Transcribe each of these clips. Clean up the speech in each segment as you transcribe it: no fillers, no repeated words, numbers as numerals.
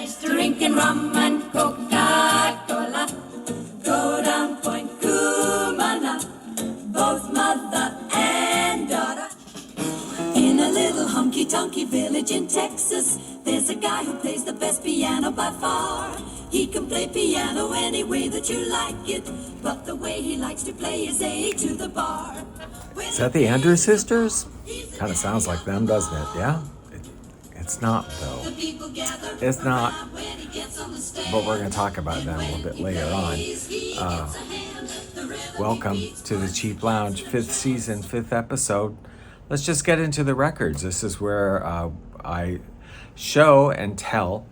boys drinking rum and Coca-Cola. Go down Point Cumana, both mother and daughter. In a little honky-tonky village in Texas, there's a guy who plays the best piano by far. He can play piano any way that you like it, but the way he likes to play is A to the bar. Is that the Andrews Sisters? Kind of sounds like them, doesn't it? Yeah? It's not, though. It's not. But we're going to talk about them a little bit later on. Welcome to the Cheap Lounge, 5th season, 5th episode. Let's just get into the records. This is where I show and tell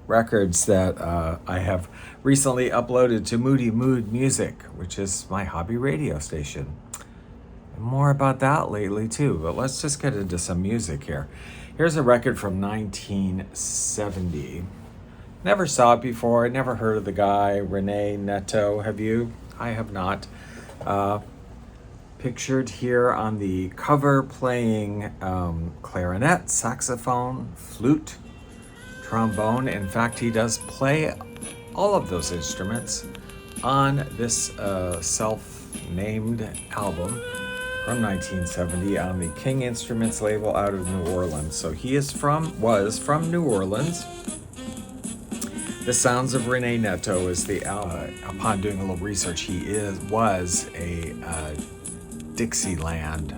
records that I have recently uploaded to Moody Mood Music, which is my hobby radio station. More about that lately too, but let's just get into some music here. Here's a record from 1970. Never saw it before. I never heard of the guy, Rene, Netto. Have you? I have not. Pictured here on the cover playing clarinet, saxophone, flute, trombone. In fact, he does play all of those instruments on this self-named album from 1970 on the King Instruments label out of New Orleans. So he was from New Orleans. The Sounds of Rene Netto is upon doing a little research, he was a Dixieland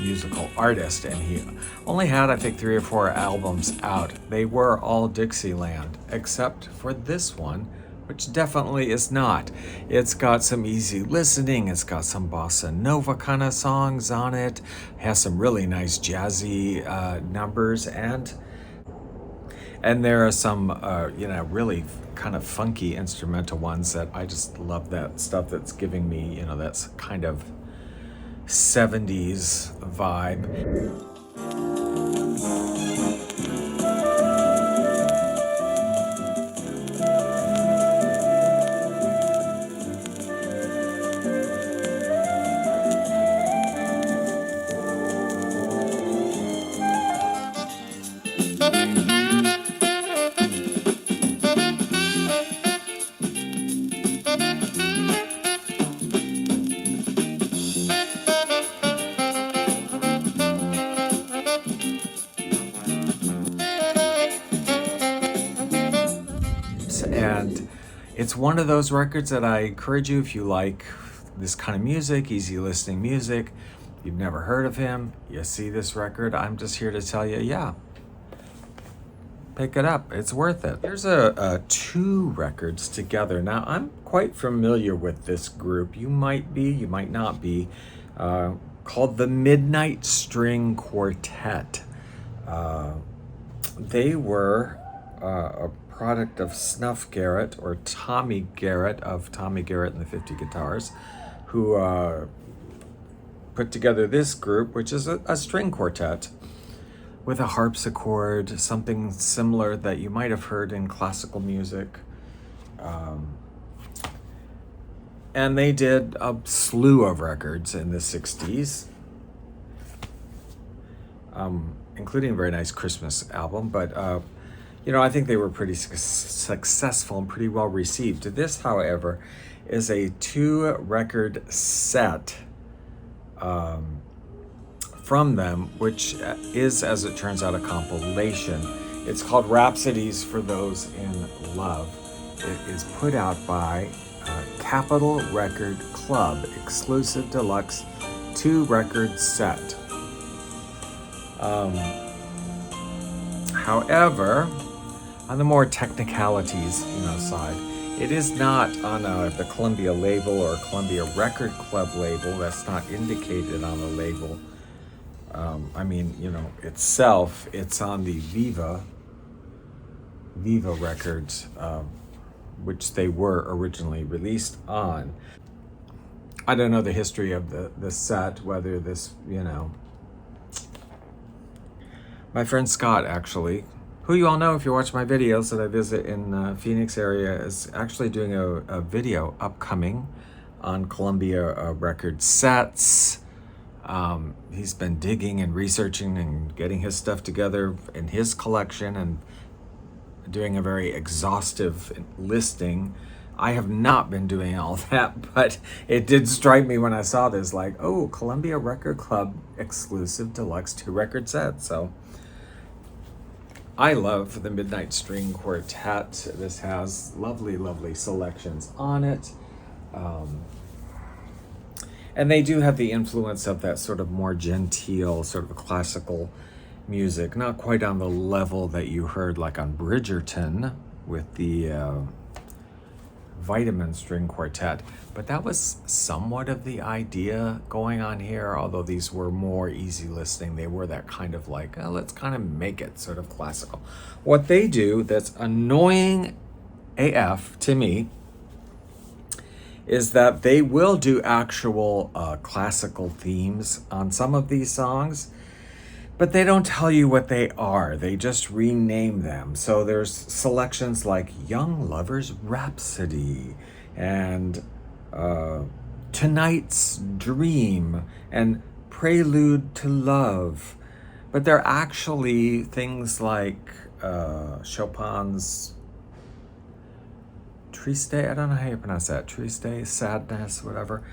musical artist, and he only had, I think, 3 or 4 albums out. They were all Dixieland, except for this one, which definitely is not. It's got some easy listening, it's got some bossa nova kind of songs on it, has some really nice jazzy numbers, and there are some really kind of funky instrumental ones that I just love. That stuff that's giving me, that's kind of 70s vibe. And it's one of those records that I encourage you, if you like this kind of music, easy listening music, you've never heard of him, you see this record, I'm just here to tell you, yeah, pick it up. It's worth it. Here's 2 records together. Now, I'm quite familiar with this group. You might be, you might not be, called the Midnight String Quartet. They were a product of Snuff Garrett, or Tommy Garrett of Tommy Garrett and the 50 Guitars, who put together this group, which is a string quartet with a harpsichord, something similar that you might have heard in classical music. And they did a slew of records in the 60s, including a very nice Christmas album, but I think they were pretty successful and pretty well received. This, however, is a 2-record set from them, which is, as it turns out, a compilation. It's called Rhapsodies for Those in Love. It is put out by Capitol Record Club, exclusive deluxe 2-record set. However, on the more technicalities, side, it is not on the Columbia label or Columbia Record Club label. That's not indicated on the label. Itself, it's on the Viva Records, which they were originally released on. I don't know the history of the set, whether this, my friend Scott, actually, who you all know if you watch my videos that I visit in Phoenix area, is actually doing a video upcoming on Columbia record sets. He's been digging and researching and getting his stuff together in his collection, and doing a very exhaustive listing. I have not been doing all that, but it did strike me when I saw this, like, oh, Columbia Record Club exclusive deluxe 2-record set. So I love the Midnight String Quartet. This has lovely, lovely selections on it. And they do have the influence of that sort of more genteel, sort of classical music. Not quite on the level that you heard like on Bridgerton with the Vitamin String Quartet. But that was somewhat of the idea going on here, although these were more easy listening. They were that kind of like, let's kind of make it sort of classical. What they do that's annoying AF to me is that they will do actual classical themes on some of these songs, but they don't tell you what they are. They just rename them. So there's selections like Young Lover's Rhapsody and Tonight's Dream and Prelude to Love. But they're actually things like Chopin's Triste, I don't know how you pronounce that. Triste, sadness, whatever.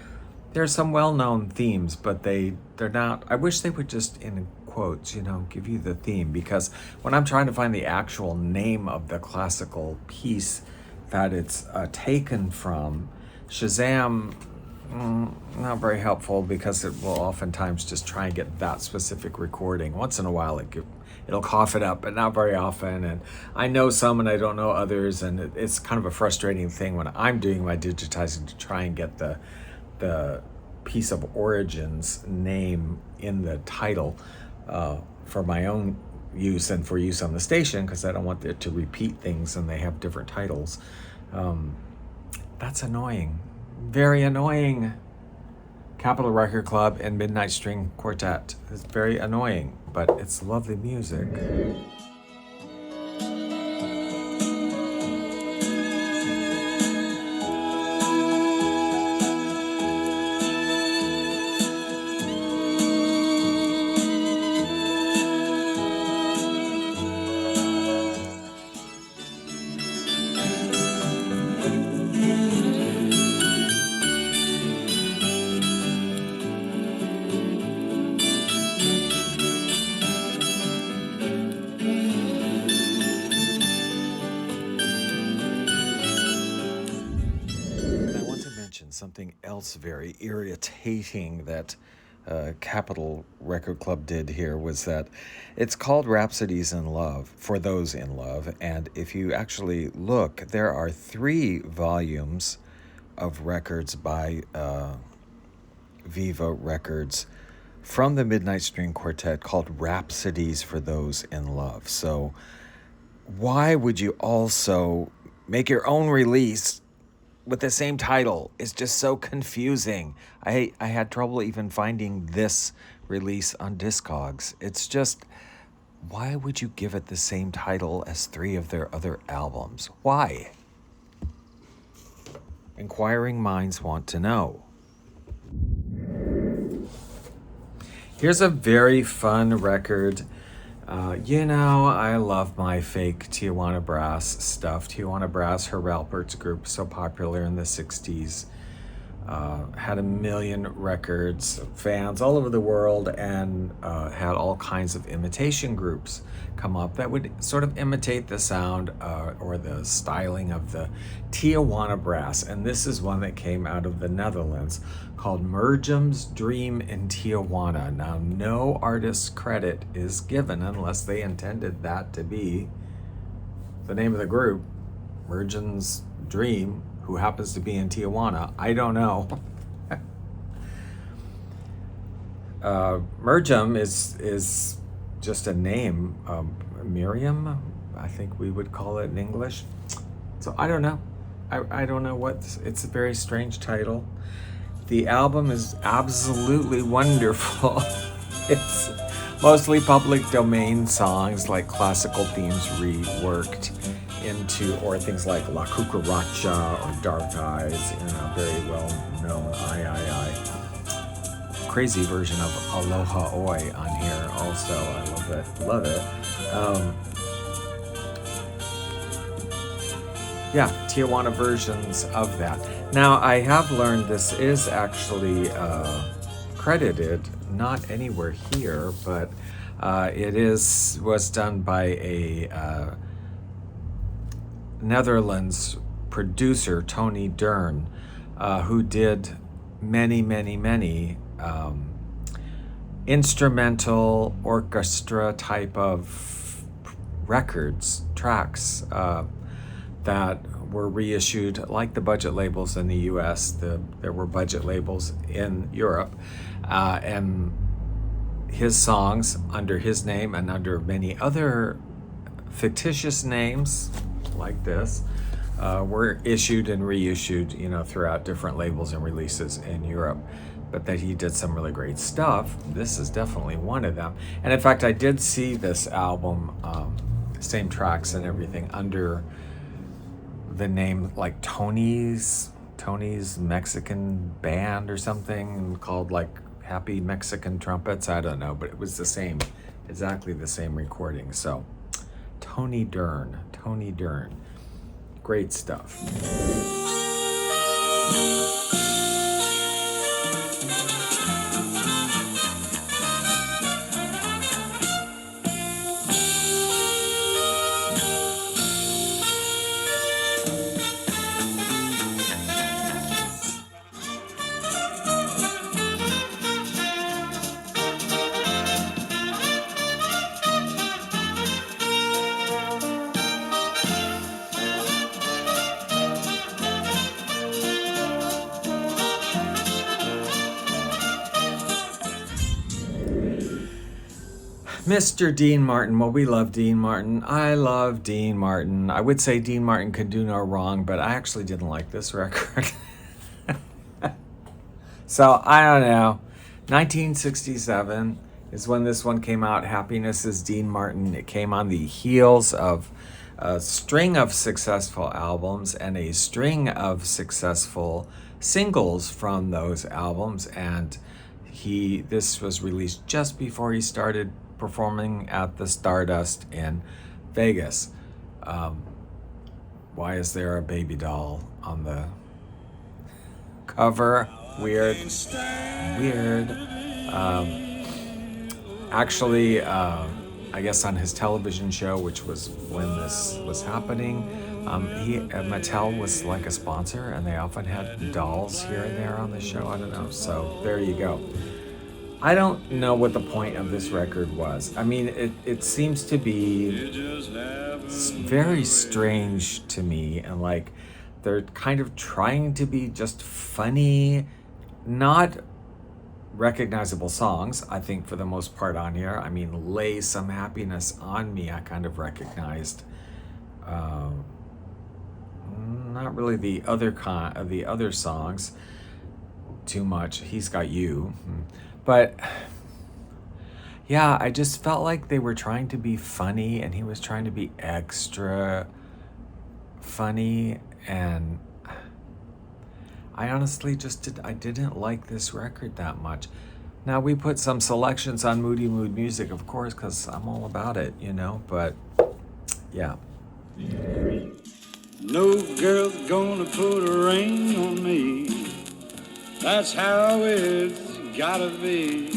There's some well-known themes, but they're not. I wish they would just, in quotes, give you the theme, because when I'm trying to find the actual name of the classical piece that it's taken from, Shazam, not very helpful, because it will oftentimes just try and get that specific recording. Once in a while it'll cough it up, but not very often. And I know some and I don't know others, and it's kind of a frustrating thing when I'm doing my digitizing to try and get the piece of origin's name in the title for my own use and for use on the station, because I don't want it to repeat things and they have different titles. That's annoying. Very annoying. Capitol Record Club and Midnight String Quartet is very annoying, but it's lovely music. Something else very irritating that Capitol Record Club did here was that it's called Rhapsodies in Love, for those in love, and if you actually look, there are 3 volumes of records by Viva Records from the Midnight String Quartet called Rhapsodies for Those in Love. So why would you also make your own release with the same title? It's just so confusing. I had trouble even finding this release on Discogs. It's just, why would you give it the same title as 3 of their other albums? Why? Inquiring minds want to know. Here's a very fun record. I love my fake Tijuana Brass stuff. Tijuana Brass, Herb Alpert's group, so popular in the 60s. Had 1 million records, fans all over the world, and had all kinds of imitation groups come up that would sort of imitate the sound or the styling of the Tijuana Brass. And this is one that came out of the Netherlands called Mirjam's Dream in Tijuana. Now, no artist's credit is given unless they intended that to be the name of the group, Mirjam's Dream, who happens to be in Tijuana. I don't know. Mirjam is just a name. Mirjam, I think we would call it in English. So I don't know. I don't know it's a very strange title. The album is absolutely wonderful. It's mostly public domain songs, like classical themes reworked into, or things like La Cucaracha or Dark Eyes, very well known I. Crazy version of Aloha Oi on here also. I love it. yeah, Tijuana versions of that. Now, I have learned this is actually credited, not anywhere here, but was done by a Netherlands producer, Tony Dirne, who did many instrumental orchestra type of tracks that were reissued, like the budget labels in the US. There were budget labels in Europe, and his songs under his name and under many other fictitious names like this were issued and reissued, throughout different labels and releases in Europe. But that he did some really great stuff. This is definitely one of them. And in fact, I did see this album, same tracks and everything, under the name like Tony's Mexican Band or something, called like Happy Mexican Trumpets. I don't know, but it was exactly the same recording. So Tony Dirne, great stuff. Mr. Dean Martin. Well, we love Dean Martin. I love Dean Martin. I would say Dean Martin could do no wrong, but I actually didn't like this record. So, I don't know. 1967 is when this one came out. Happiness is Dean Martin. It came on the heels of a string of successful albums and a string of successful singles from those albums. And this was released just before he started performing at the Stardust in Vegas. Why is there a baby doll on the cover? Weird. Actually, I guess on his television show, which was when this was happening, Mattel was like a sponsor, and they often had dolls here and there on the show. I don't know. So there you go. I don't know what the point of this record was. I mean, it seems to be very strange to me, and like they're kind of trying to be just funny, not recognizable songs, I think, for the most part on here. I mean, Lay Some Happiness on Me, I kind of recognized. Not really the other songs too much. He's Got You. But yeah, I just felt like they were trying to be funny, and he was trying to be extra funny, and I honestly I didn't like this record that much. Now, we put some selections on Moody Mood Music, of course, because I'm all about it, but yeah. No girl's gonna put a ring on me. That's how it's gotta be.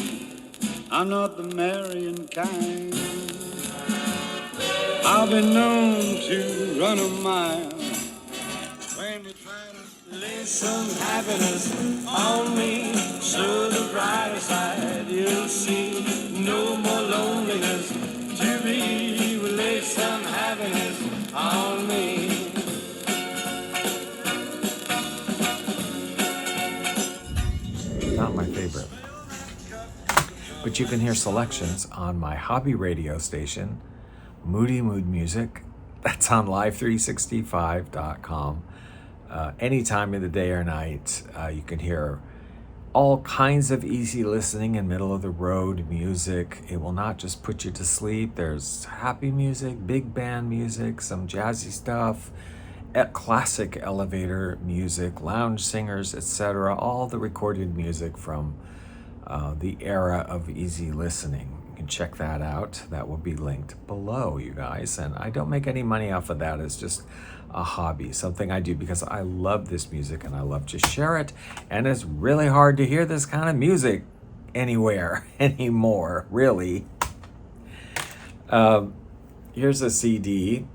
I'm not the marrying kind. I've been known to run a mile when you're trying to lay some happiness on me. So the brighter side you'll see. No more loneliness to be. We'll lay some happiness on me. Not my favorite. But you can hear selections on my hobby radio station, Moody Mood Music. That's on live365.com. Any time of the day or night, you can hear all kinds of easy listening and middle of the road music. It will not just put you to sleep. There's happy music, big band music, some jazzy stuff, classic elevator music, lounge singers, etc. All the recorded music from the era of easy listening. You can check that out. That will be linked below, you guys. And I don't make any money off of that. It's just a hobby, something I do because I love this music and I love to share it. And it's really hard to hear this kind of music anywhere anymore, really. Here's a CD.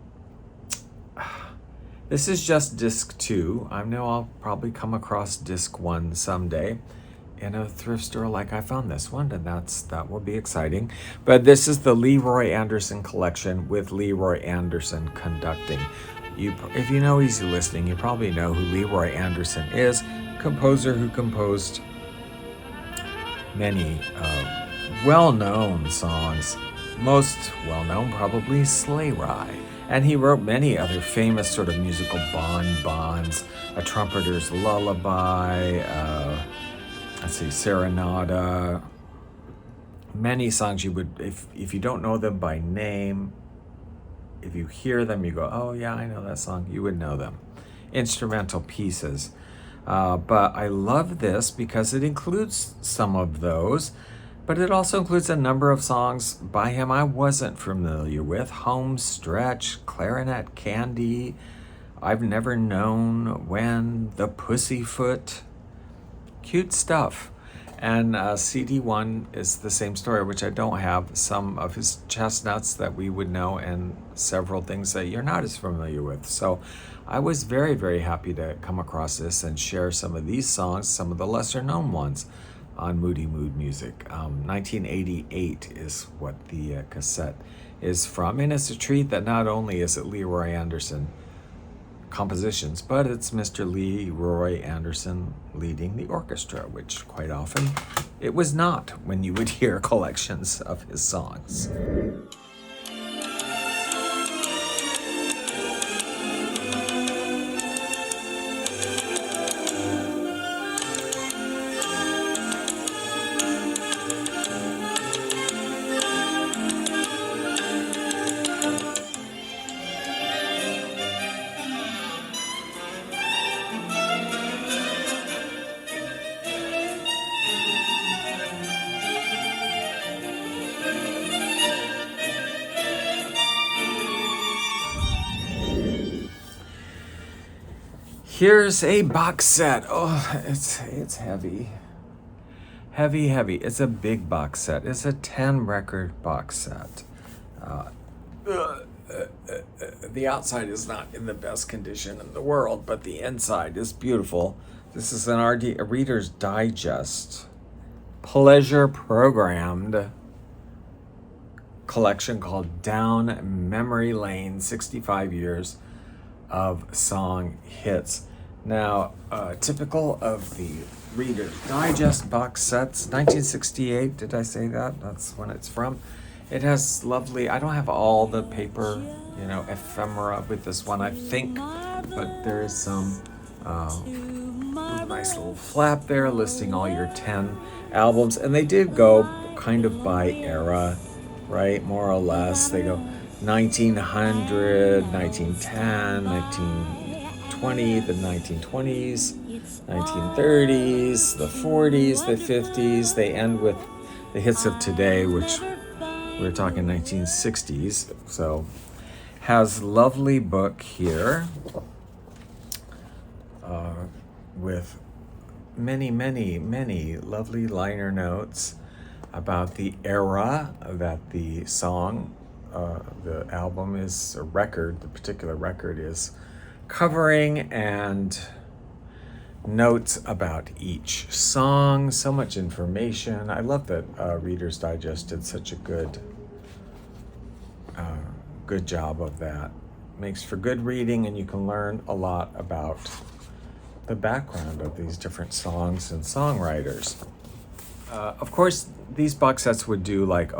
This is just disc 2. I know I'll probably come across disc 1 someday in a thrift store like I found this one, and that will be exciting. But this is the Leroy Anderson collection with Leroy Anderson conducting. If you know Easy Listening, you probably know who Leroy Anderson is, composer who composed many well-known songs. Most well-known probably Sleigh Ride. And he wrote many other famous sort of musical bonbons, A Trumpeter's Lullaby, Serenada. Many songs you would, if you don't know them by name, if you hear them, you go, oh yeah, I know that song. You would know them. Instrumental pieces. But I love this because it includes some of those, but it also includes a number of songs by him I wasn't familiar with. Home Stretch, Clarinet Candy, I've Never Known When, The Pussyfoot. Cute stuff. And CD1 is the same story, which I don't have. Some of his chestnuts that we would know and several things that you're not as familiar with. So I was very, very happy to come across this and share some of these songs, some of the lesser known ones on Moody Mood Music. 1988 is what the cassette is from. And it's a treat that not only is it Leroy Anderson compositions, but it's Mr. Leroy Anderson leading the orchestra, which quite often it was not when you would hear collections of his songs. Here's a box set. Oh, it's heavy. Heavy. It's a big box set. It's a 10 record box set. The outside is not in the best condition in the world, but the inside is beautiful. This is a Reader's Digest pleasure programmed collection called Down Memory Lane, 65 years of song hits. Now, typical of the Reader's Digest box sets, 1968, did I say that? That's when it's from. It has lovely, I don't have all the paper, ephemera with this one, I think, but there is some nice little flap there listing all your 10 albums. And they did go kind of by era, right? More or less. They go 1900, 1910, 1920, the 1920s, 1930s, the 40s, the 50s. They end with the hits of today, which we're talking 1960s. So has lovely book here with many lovely liner notes about the era that the song, the album is, a record, the particular record is covering, and notes about each song. So much information. I love that Reader's Digest did such a good job of that. Makes for good reading, and you can learn a lot about the background of these different songs and songwriters. Of course, these box sets would do like,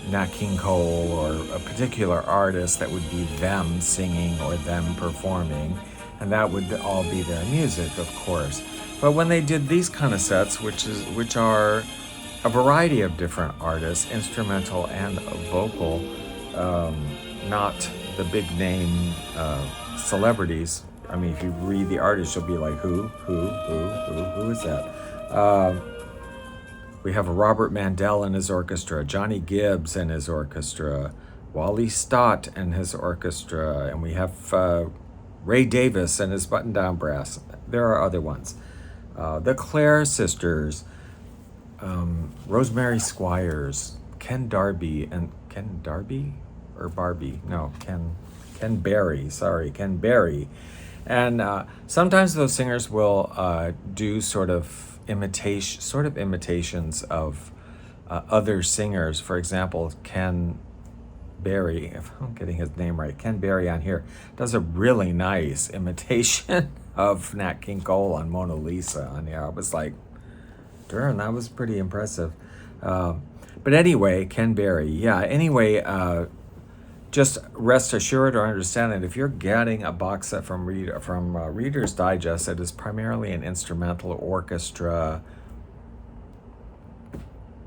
Nat King Cole or a particular artist that would be them singing or them performing, and that would all be their music, of course. But when they did these kind of sets, which are a variety of different artists, instrumental and vocal, not the big name celebrities. I mean, if you read the artist, you'll be like, who is that? We have Robert Mandel and his orchestra, Johnny Gibbs and his orchestra, Wally Stott and his orchestra, and we have Ray Davis and his button-down brass. There are other ones. The Clare Sisters, Rosemary Squires, Ken Darby, and Ken Darby or Barbie? No, Ken Berry. Sorry, Ken Berry. And sometimes those singers will do sort of imitations of other singers. For example, Ken Berry, if I'm getting his name right, Ken Berry on here does a really nice imitation of Nat King Cole on Mona Lisa on here. I was like, darn, that was pretty impressive. But anyway, Ken Berry, yeah. Anyway, just rest assured or understand that if you're getting a box set from Reader's Digest, it is primarily an instrumental orchestra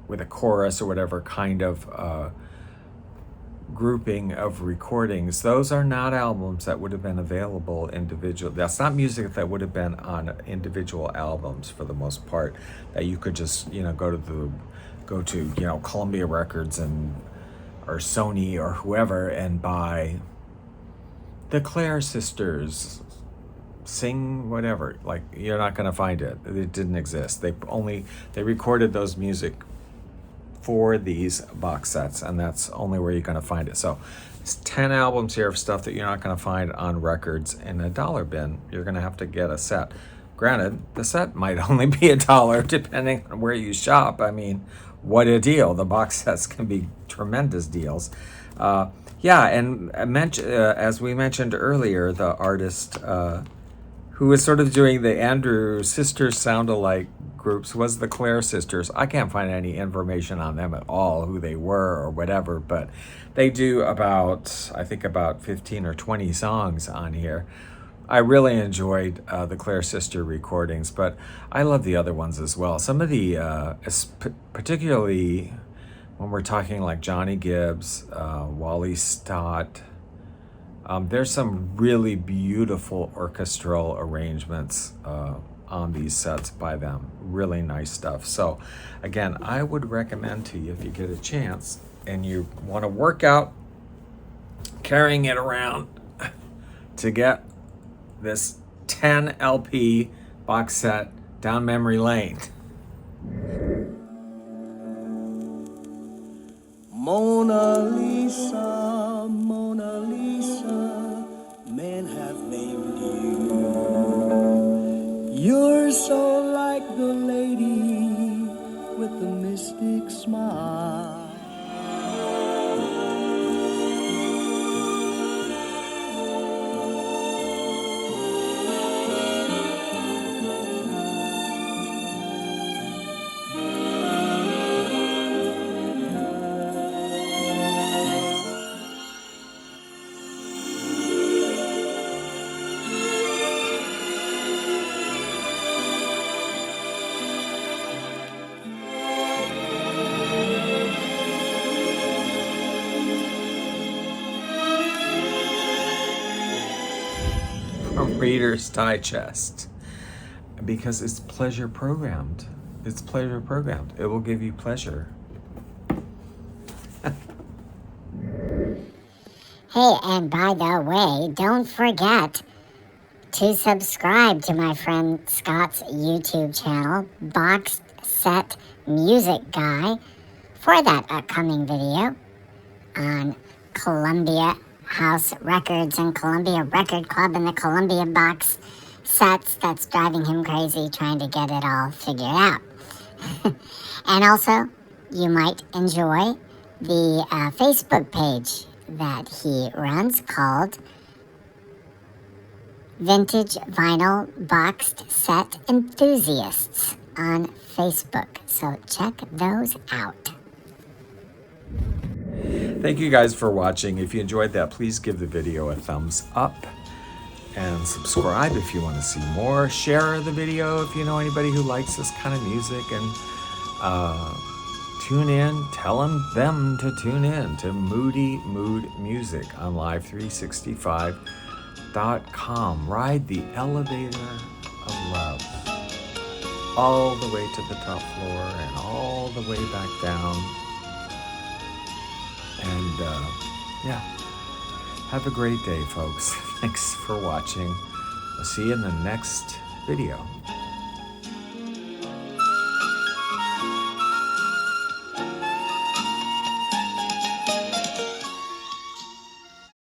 with a chorus or whatever kind of grouping of recordings. Those are not albums that would have been available individually. That's not music that would have been on individual albums for the most part, that you could just, go to Columbia Records or Sony or whoever and buy the Clare Sisters sing whatever. Like, you're not going to find it. It didn't exist. They recorded those music for these box sets, and that's only where you're going to find it. So it's 10 albums here of stuff that you're not going to find on records in a dollar bin. You're going to have to get a set. Granted, the set might only be $1 depending on where you shop. I mean, what a deal. The box sets can be tremendous deals. And as we mentioned earlier, the artist who was sort of doing the Andrew Sisters sound-alike groups was the Clare Sisters. I can't find any information on them at all, who they were or whatever, but they do about 15 or 20 songs on here. I really enjoyed the Clare Sister recordings, but I love the other ones as well. Some of the, particularly when we're talking like Johnny Gibbs, Wally Stott, there's some really beautiful orchestral arrangements on these sets by them. Really nice stuff. So again, I would recommend to you, if you get a chance and you want to work out carrying it around, to get this 10 LP box set down memory lane. Mona Lisa, Mona Lisa, men have named you. You're so like the lady with the mystic smile. Reader's Digest, because it's pleasure programmed. It's pleasure programmed. It will give you pleasure. Hey, and by the way, don't forget to subscribe to my friend Scott's YouTube channel, Box Set Music Guy, for that upcoming video on Columbia House Records and Columbia Record Club and the Columbia box sets that's driving him crazy trying to get it all figured out. And also, you might enjoy the Facebook page that he runs called Vintage Vinyl Boxed Set Enthusiasts on Facebook. So check those out. Thank you guys for watching. If you enjoyed that, please give the video a thumbs up and subscribe if you want to see more. Share the video if you know anybody who likes this kind of music, and tune in. Tell them to tune in to Moody Mood Music on Live365.com. Ride the elevator of love. all the way to the top floor and all the way back down. And yeah, have a great day, folks. Thanks for watching. I'll see you in the next video.